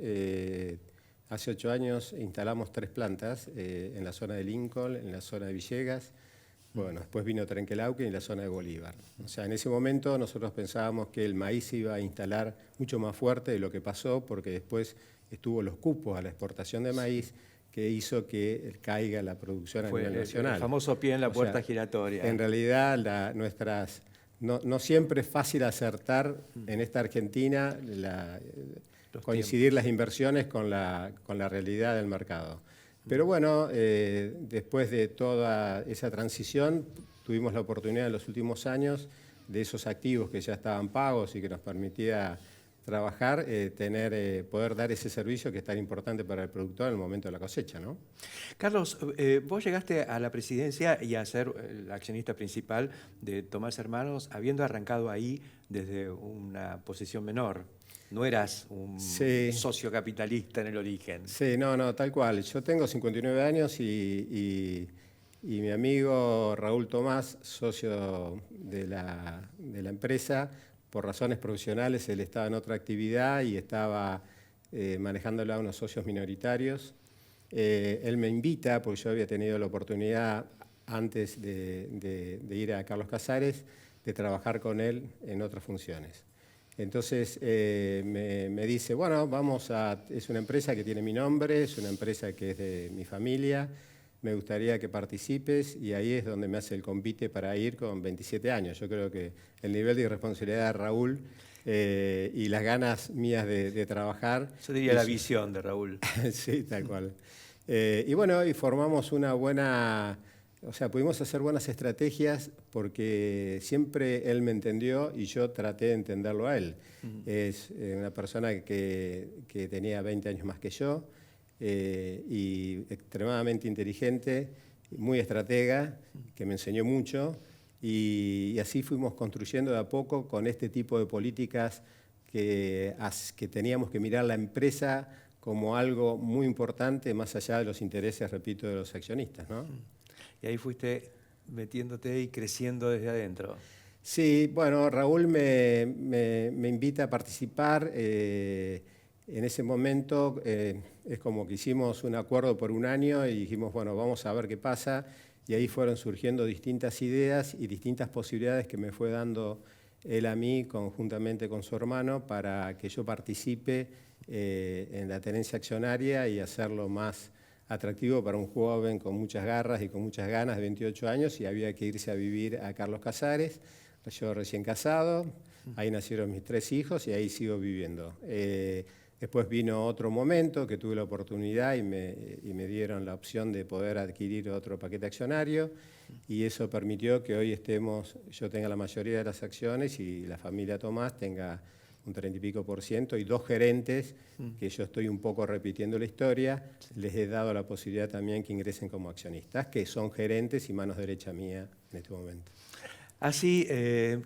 hace 8 años, instalamos 3 plantas en la zona de Lincoln, en la zona de Villegas? Bueno, después vino Trenquelauquen y la zona de Bolívar. O sea, en ese momento nosotros pensábamos que el maíz se iba a instalar mucho más fuerte de lo que pasó, porque después estuvo los cupos a la exportación de maíz que hizo que caiga la producción a nivel nacional. El famoso pie en la puerta giratoria. En realidad, no siempre es fácil acertar en esta Argentina, coincidir las inversiones con la realidad del mercado. Pero bueno, después de toda esa transición, tuvimos la oportunidad en los últimos años de esos activos que ya estaban pagos y que nos permitía trabajar, poder dar ese servicio que es tan importante para el productor en el momento de la cosecha, ¿no? Carlos, vos llegaste a la presidencia y a ser el accionista principal de Tomás Hermanos, habiendo arrancado ahí desde una posición menor. No eras un socio capitalista en el origen. Sí, no, tal cual. Yo tengo 59 años y mi amigo Raúl Tomás, socio de la empresa, por razones profesionales, él estaba en otra actividad y estaba manejándola a unos socios minoritarios. Él me invita, porque yo había tenido la oportunidad, antes de ir a Carlos Casares, de trabajar con él en otras funciones. Entonces me dice, bueno, es una empresa que tiene mi nombre, es una empresa que es de mi familia, me gustaría que participes, y ahí es donde me hace el convite para ir con 27 años. Yo creo que el nivel de irresponsabilidad de Raúl y las ganas mías de trabajar... Yo diría la visión de Raúl. Sí, tal cual. Y bueno, y formamos una buena O sea, pudimos hacer buenas estrategias porque siempre él me entendió y yo traté de entenderlo a él. Es una persona que tenía 20 años más que yo y extremadamente inteligente, muy estratega, que me enseñó mucho y así fuimos construyendo de a poco con este tipo de políticas que teníamos que mirar la empresa como algo muy importante más allá de los intereses, repito, de los accionistas, ¿no? Y ahí fuiste metiéndote y creciendo desde adentro. Sí, bueno, Raúl me invita a participar. En ese momento es como que hicimos un acuerdo por un año y dijimos, bueno, vamos a ver qué pasa. Y ahí fueron surgiendo distintas ideas y distintas posibilidades que me fue dando él a mí, conjuntamente con su hermano, para que yo participe en la tenencia accionaria y hacerlo más atractivo para un joven con muchas garras y con muchas ganas de 28 años y había que irse a vivir a Carlos Casares, yo recién casado, ahí nacieron mis 3 hijos y ahí sigo viviendo. Después vino otro momento que tuve la oportunidad y me dieron la opción de poder adquirir otro paquete accionario y eso permitió que hoy yo tenga la mayoría de las acciones y la familia Tomás tenga un 30 y pico % y 2 gerentes, que yo estoy un poco repitiendo la historia, les he dado la posibilidad también que ingresen como accionistas, que son gerentes y manos derecha mía en este momento. Así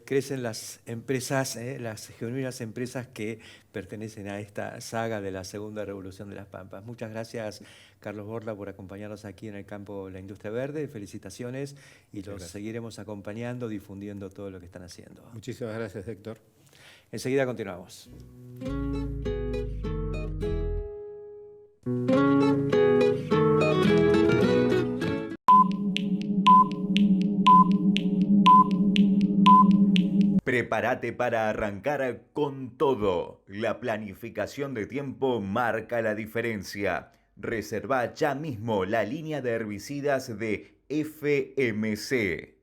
crecen las empresas, las genuinas empresas que pertenecen a esta saga de la segunda revolución de las Pampas. Muchas gracias, Carlos Borda, por acompañarnos aquí en el campo de la industria verde. Felicitaciones y los seguiremos acompañando, difundiendo todo lo que están haciendo. Muchísimas gracias, Héctor. Enseguida continuamos. Prepárate para arrancar con todo. La planificación de tiempo marca la diferencia. Reserva ya mismo la línea de herbicidas de FMC.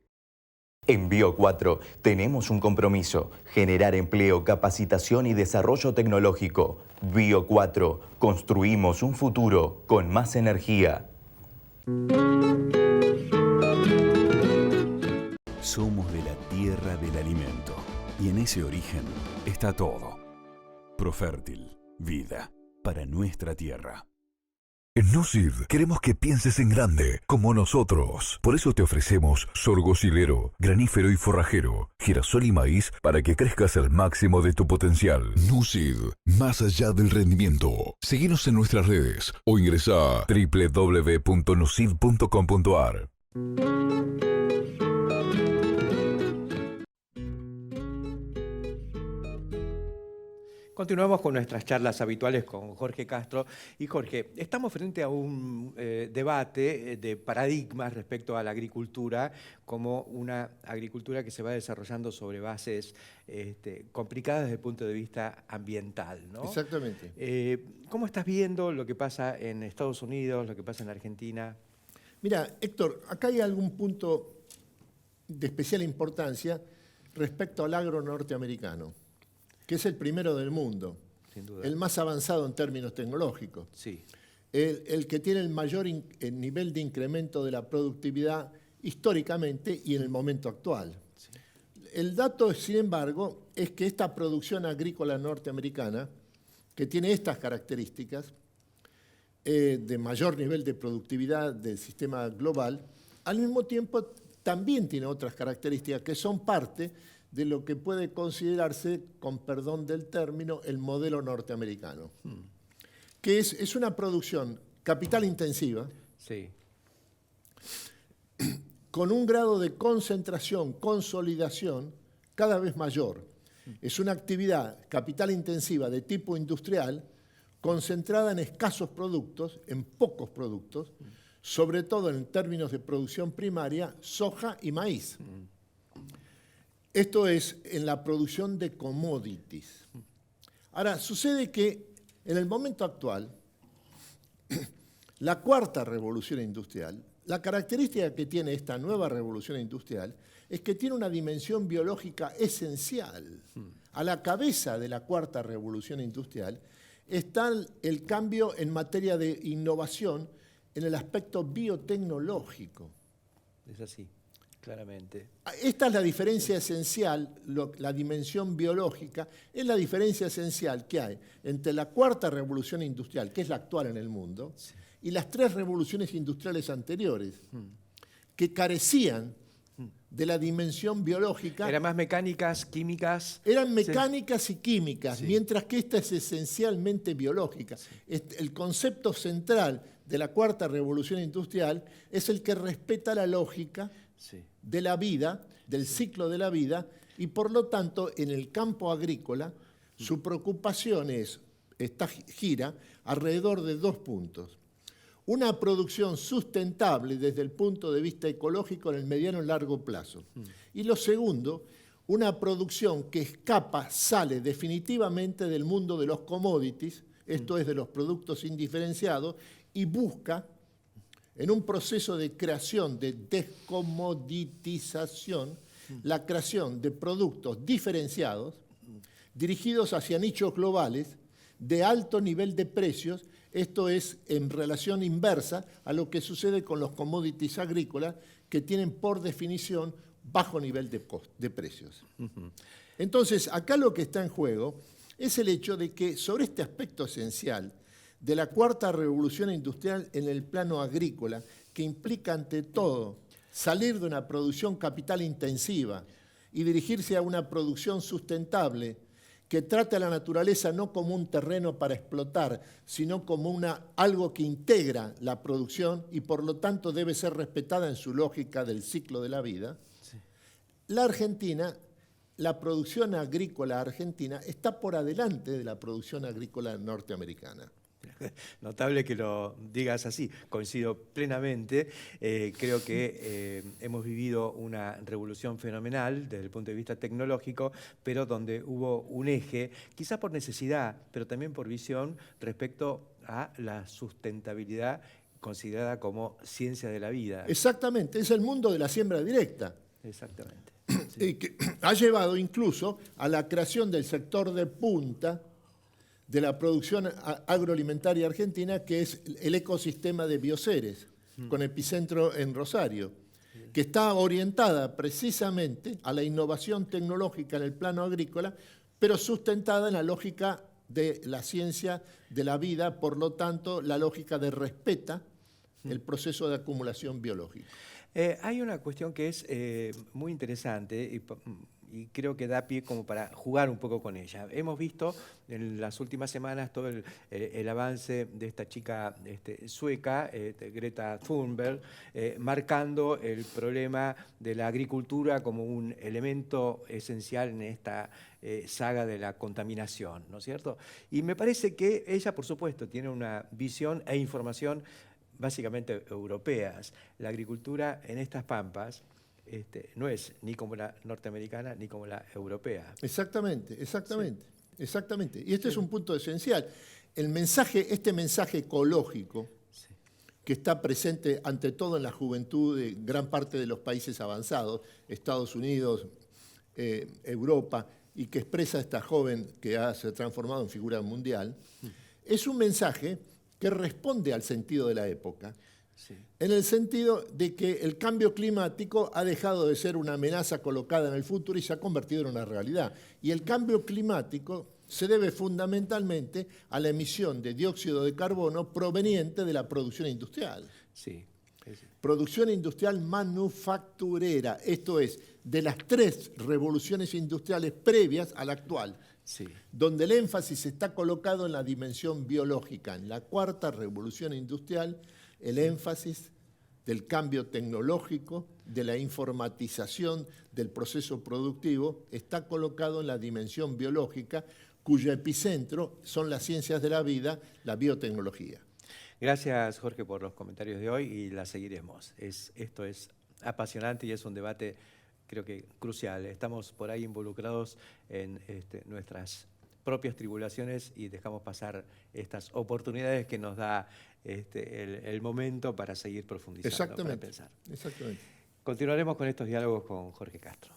En Bio4 tenemos un compromiso: generar empleo, capacitación y desarrollo tecnológico. Bio4, construimos un futuro con más energía. Somos de la tierra del alimento y en ese origen está todo. Profértil, vida para nuestra tierra. En Nucid queremos que pienses en grande, como nosotros. Por eso te ofrecemos sorgo silero, granífero y forrajero, girasol y maíz para que crezcas al máximo de tu potencial. Nucid, más allá del rendimiento. Seguinos en nuestras redes o ingresa a www.nucid.com.ar. Continuamos con nuestras charlas habituales con Jorge Castro. Y Jorge, estamos frente a un debate de paradigmas respecto a la agricultura, como una agricultura que se va desarrollando sobre bases complicadas desde el punto de vista ambiental, ¿no? Exactamente. ¿Cómo estás viendo lo que pasa en Estados Unidos, lo que pasa en Argentina? Mira, Héctor, acá hay algún punto de especial importancia respecto al agro norteamericano, que es el primero del mundo, sin duda, el más avanzado en términos tecnológicos, sí, el que tiene el mayor nivel de incremento de la productividad históricamente y en el momento actual. Sí. El dato, sin embargo, es que esta producción agrícola norteamericana, que tiene estas características, de mayor nivel de productividad del sistema global, al mismo tiempo también tiene otras características que son parte de lo que puede considerarse, con perdón del término, el modelo norteamericano, que es una producción capital intensiva, sí, con un grado de concentración, consolidación cada vez mayor. Es una actividad capital intensiva de tipo industrial, concentrada en escasos productos, en pocos productos, sobre todo en términos de producción primaria, soja y maíz. Esto es en la producción de commodities. Ahora, sucede que en el momento actual, la cuarta revolución industrial, la característica que tiene esta nueva revolución industrial es que tiene una dimensión biológica esencial. A la cabeza de la cuarta revolución industrial está el cambio en materia de innovación en el aspecto biotecnológico. es así, claramente. Esta es la diferencia esencial, la dimensión biológica, es la diferencia esencial que hay entre la cuarta revolución industrial, que es la actual en el mundo, y las 3 revoluciones industriales anteriores, que carecían de la dimensión biológica. ¿Eran más mecánicas, químicas? Eran mecánicas y químicas, mientras que esta es esencialmente biológica. El concepto central de la cuarta revolución industrial es el que respeta la lógica de la vida, del ciclo de la vida, y por lo tanto en el campo agrícola su preocupación gira alrededor de 2 puntos. Una producción sustentable desde el punto de vista ecológico en el mediano y largo plazo. Y lo segundo, una producción que sale definitivamente del mundo de los commodities, esto es de los productos indiferenciados, y busca, en un proceso de creación, de descomoditización, la creación de productos diferenciados, dirigidos hacia nichos globales, de alto nivel de precios. Esto es en relación inversa a lo que sucede con los commodities agrícolas, que tienen por definición bajo nivel de precios. Entonces, acá lo que está en juego es el hecho de que sobre este aspecto esencial de la cuarta revolución industrial en el plano agrícola, que implica ante todo salir de una producción capital intensiva y dirigirse a una producción sustentable, que trata a la naturaleza no como un terreno para explotar, sino como algo que integra la producción y por lo tanto debe ser respetada en su lógica del ciclo de la vida. La Argentina, la producción agrícola argentina está por delante de la producción agrícola norteamericana. Notable que lo digas así, coincido plenamente. Creo que hemos vivido una revolución fenomenal desde el punto de vista tecnológico, pero donde hubo un eje, quizá por necesidad, pero también por visión, respecto a la sustentabilidad considerada como ciencia de la vida. Exactamente, es el mundo de la siembra directa. Exactamente. Que ha llevado incluso a la creación del sector de punta de la producción agroalimentaria argentina, que es el ecosistema de Bioceres, con epicentro en Rosario, que está orientada precisamente a la innovación tecnológica en el plano agrícola, pero sustentada en la lógica de la ciencia de la vida, por lo tanto, la lógica de respeta el proceso de acumulación biológica. Hay una cuestión que es muy interesante y creo que da pie como para jugar un poco con ella. Hemos visto en las últimas semanas todo el avance de esta chica sueca, Greta Thunberg, marcando el problema de la agricultura como un elemento esencial en esta saga de la contaminación, ¿no es cierto? Y me parece que ella, por supuesto, tiene una visión e información básicamente europeas. La agricultura en estas pampas no es ni como la norteamericana ni como la europea. Exactamente. Y este es un punto esencial. Este mensaje ecológico que está presente ante todo en la juventud de gran parte de los países avanzados, Estados Unidos, Europa, y que expresa esta joven que se ha transformado en figura mundial, es un mensaje que responde al sentido de la época. En el sentido de que el cambio climático ha dejado de ser una amenaza colocada en el futuro y se ha convertido en una realidad. Y el cambio climático se debe fundamentalmente a la emisión de dióxido de carbono proveniente de la producción industrial. Producción industrial manufacturera, esto es, de las 3 revoluciones industriales previas a la actual. Donde el énfasis está colocado en la dimensión biológica. En la cuarta revolución industrial, el énfasis del cambio tecnológico, de la informatización del proceso productivo, está colocado en la dimensión biológica, cuyo epicentro son las ciencias de la vida, la biotecnología. Gracias, Jorge, por los comentarios de hoy y la seguiremos. Esto es apasionante y es un debate, creo que crucial. Estamos por ahí involucrados en nuestras propias tribulaciones y dejamos pasar estas oportunidades que nos da el momento para seguir profundizando, para pensar. Exactamente. Continuaremos con estos diálogos con Jorge Castro.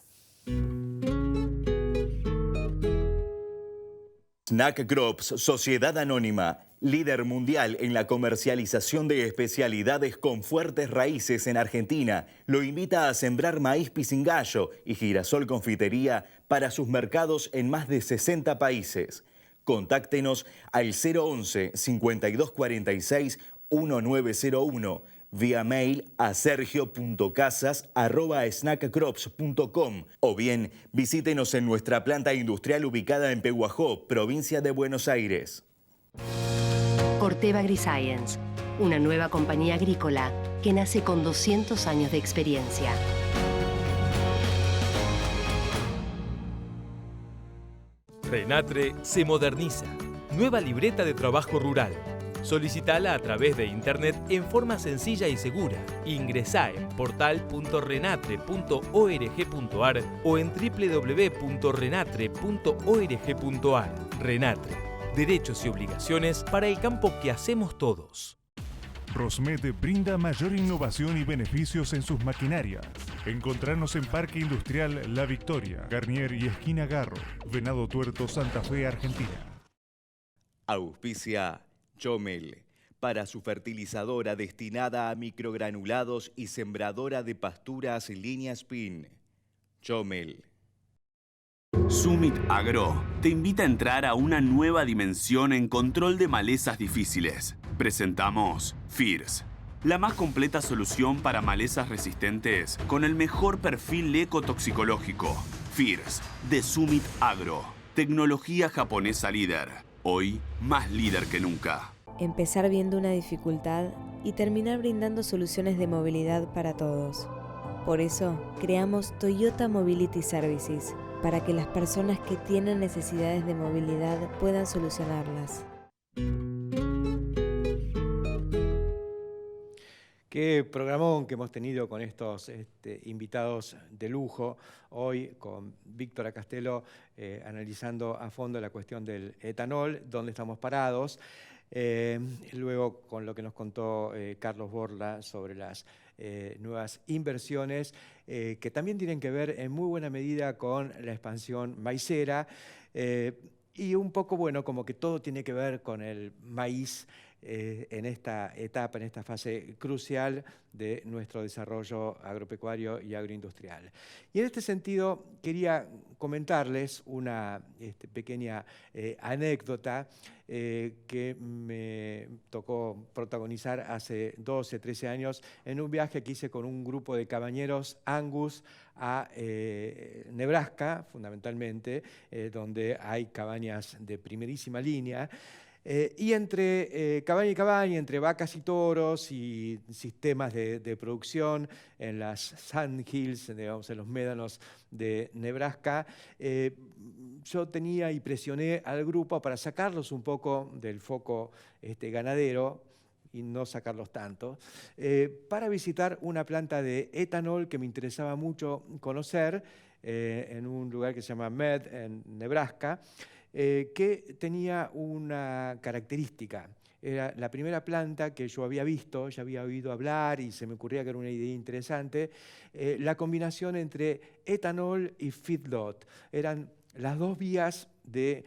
Snack Groups, Sociedad Anónima, líder mundial en la comercialización de especialidades con fuertes raíces en Argentina, lo invita a sembrar maíz pisingallo y girasol confitería para sus mercados en más de 60 países. Contáctenos al 011 5246 1901, vía mail a sergio.casas@snackcrops.com o bien visítenos en nuestra planta industrial ubicada en Pehuajó, provincia de Buenos Aires. Corteva AgriScience, una nueva compañía agrícola que nace con 200 años de experiencia. Renatre se moderniza. Nueva libreta de trabajo rural. Solicitala a través de internet en forma sencilla y segura. Ingresá en portal.renatre.org.ar o en www.renatre.org.ar. Renatre. Derechos y obligaciones para el campo que hacemos todos. Rosmet brinda mayor innovación y beneficios en sus maquinarias. Encontrarnos en Parque Industrial La Victoria, Garnier y Esquina Garro, Venado Tuerto, Santa Fe, Argentina. Auspicia Chomel, para su fertilizadora destinada a microgranulados y sembradora de pasturas línea Spin. Chomel. Summit Agro te invita a entrar a una nueva dimensión en control de malezas difíciles. Presentamos FIRS, la más completa solución para malezas resistentes con el mejor perfil ecotoxicológico. FIRS, de Summit Agro. Tecnología japonesa líder. Hoy, más líder que nunca. Empezar viendo una dificultad y terminar brindando soluciones de movilidad para todos. Por eso, creamos Toyota Mobility Services, para que las personas que tienen necesidades de movilidad puedan solucionarlas. Qué programón que hemos tenido con estos invitados de lujo. Hoy con Víctor Castelo analizando a fondo la cuestión del etanol, dónde estamos parados. Luego con lo que nos contó Carlos Borla sobre las nuevas inversiones que también tienen que ver en muy buena medida con la expansión maicera y un poco, bueno, como que todo tiene que ver con el maíz en esta etapa, en esta fase crucial de nuestro desarrollo agropecuario y agroindustrial. Y en este sentido quería comentarles una pequeña anécdota que me tocó protagonizar hace 12, 13 años en un viaje que hice con un grupo de cabañeros Angus a Nebraska, fundamentalmente, donde hay cabañas de primerísima línea. Y entre cabaña y cabaña, entre vacas y toros y sistemas de producción en las Sandhills, digamos, en los médanos de Nebraska, yo tenía y presioné al grupo para sacarlos un poco del foco ganadero y no sacarlos tanto, para visitar una planta de etanol que me interesaba mucho conocer en un lugar que se llama Med, en Nebraska, que tenía una característica. Era la primera planta que yo había visto, ya había oído hablar y se me ocurría que era una idea interesante, la combinación entre etanol y feedlot. Eran las dos vías de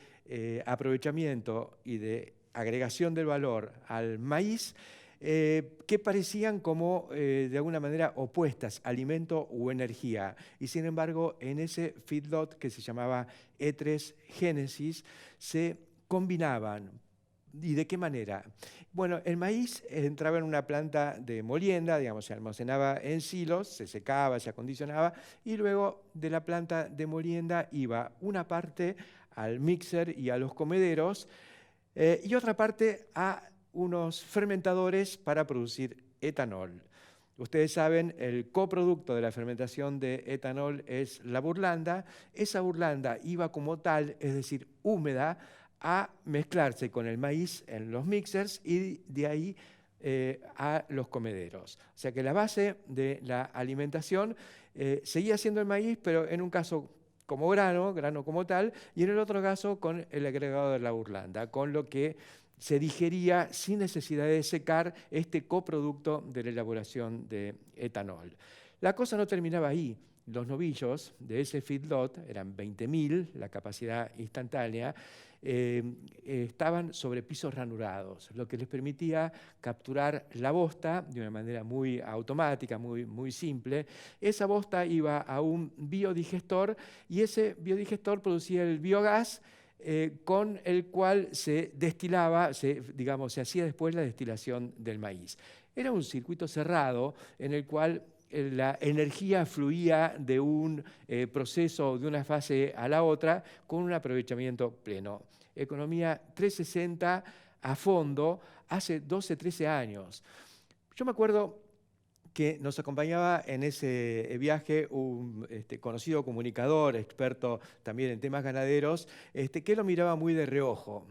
aprovechamiento y de agregación del valor al maíz que parecían como de alguna manera opuestas, alimento o energía. Y sin embargo, en ese feedlot que se llamaba E3 Génesis, se combinaban. ¿Y de qué manera? Bueno, el maíz entraba en una planta de molienda, digamos, se almacenaba en silos, se secaba, se acondicionaba, y luego de la planta de molienda iba una parte al mixer y a los comederos, y otra parte a unos fermentadores para producir etanol. Ustedes saben, el coproducto de la fermentación de etanol es la burlanda. Esa burlanda iba como tal, es decir, húmeda, a mezclarse con el maíz en los mixers y de ahí a los comederos. O sea que la base de la alimentación seguía siendo el maíz, pero en un caso como grano como tal, y en el otro caso con el agregado de la burlanda, con lo que se digería sin necesidad de secar este coproducto de la elaboración de etanol. La cosa no terminaba ahí. los novillos de ese feedlot, eran 20.000 la capacidad instantánea, estaban sobre pisos ranurados, lo que les permitía capturar la bosta de una manera muy automática, muy simple. Esa bosta iba a un biodigestor y ese biodigestor producía el biogás con el cual se destilaba, se hacía después la destilación del maíz. Era un circuito cerrado en el cual la energía fluía de un proceso, de una fase a la otra, con un aprovechamiento pleno. Economía 360 a fondo hace 12, 13 años. Yo me acuerdo que nos acompañaba en ese viaje un conocido comunicador, experto también en temas ganaderos, que lo miraba muy de reojo.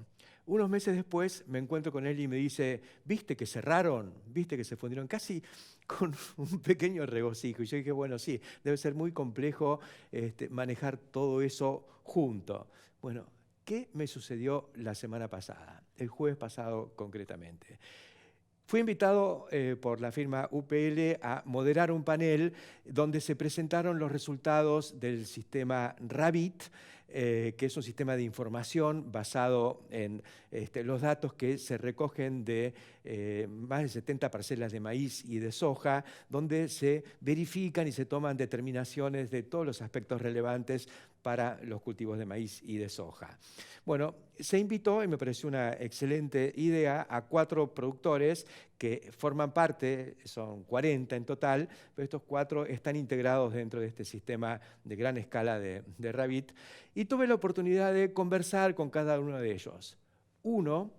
Unos meses después me encuentro con él y me dice, ¿viste que cerraron? ¿Viste que se fundieron? Casi con un pequeño regocijo. Y yo dije, bueno, sí, debe ser muy complejo manejar todo eso junto. Bueno, ¿qué me sucedió la semana pasada? El jueves pasado concretamente. Fui invitado por la firma UPL a moderar un panel donde se presentaron los resultados del sistema Rabbit, que es un sistema de información basado en los datos que se recogen de más de 70 parcelas de maíz y de soja, donde se verifican y se toman determinaciones de todos los aspectos relevantes para los cultivos de maíz y de soja. Bueno, se invitó, y me pareció una excelente idea, a 4 productores que forman parte, son 40 en total, pero estos 4 están integrados dentro de este sistema de gran escala de Rabbit, y tuve la oportunidad de conversar con cada uno de ellos. Uno,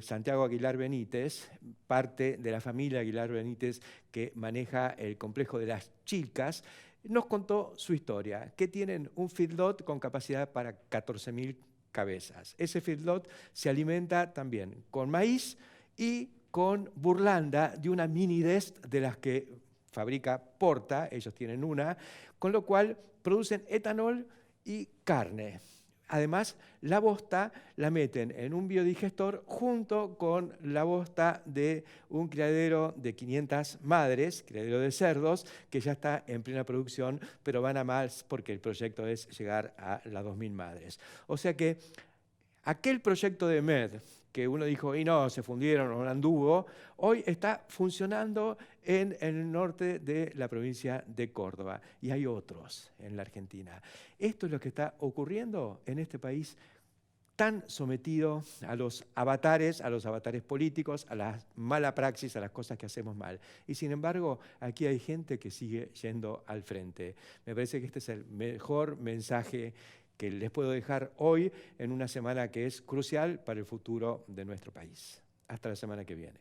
Santiago Aguilar Benítez, parte de la familia Aguilar Benítez que maneja el complejo de Las Chilcas, nos contó su historia, que tienen un feedlot con capacidad para 14.000 cabezas. Ese feedlot se alimenta también con maíz y con burlanda de una mini dest de las que fabrica Porta, ellos tienen una, con lo cual producen etanol y carne. Además, la bosta la meten en un biodigestor junto con la bosta de un criadero de 500 madres, criadero de cerdos, que ya está en plena producción, pero van a más porque el proyecto es llegar a las 2.000 madres. O sea que aquel proyecto de MED, que uno dijo, y no, se fundieron o no anduvo, hoy está funcionando en el norte de la provincia de Córdoba. Y hay otros en la Argentina. Esto es lo que está ocurriendo en este país tan sometido a los avatares políticos, a la mala praxis, a las cosas que hacemos mal. Y sin embargo, aquí hay gente que sigue yendo al frente. Me parece que este es el mejor mensaje que les puedo dejar hoy en una semana que es crucial para el futuro de nuestro país. Hasta la semana que viene.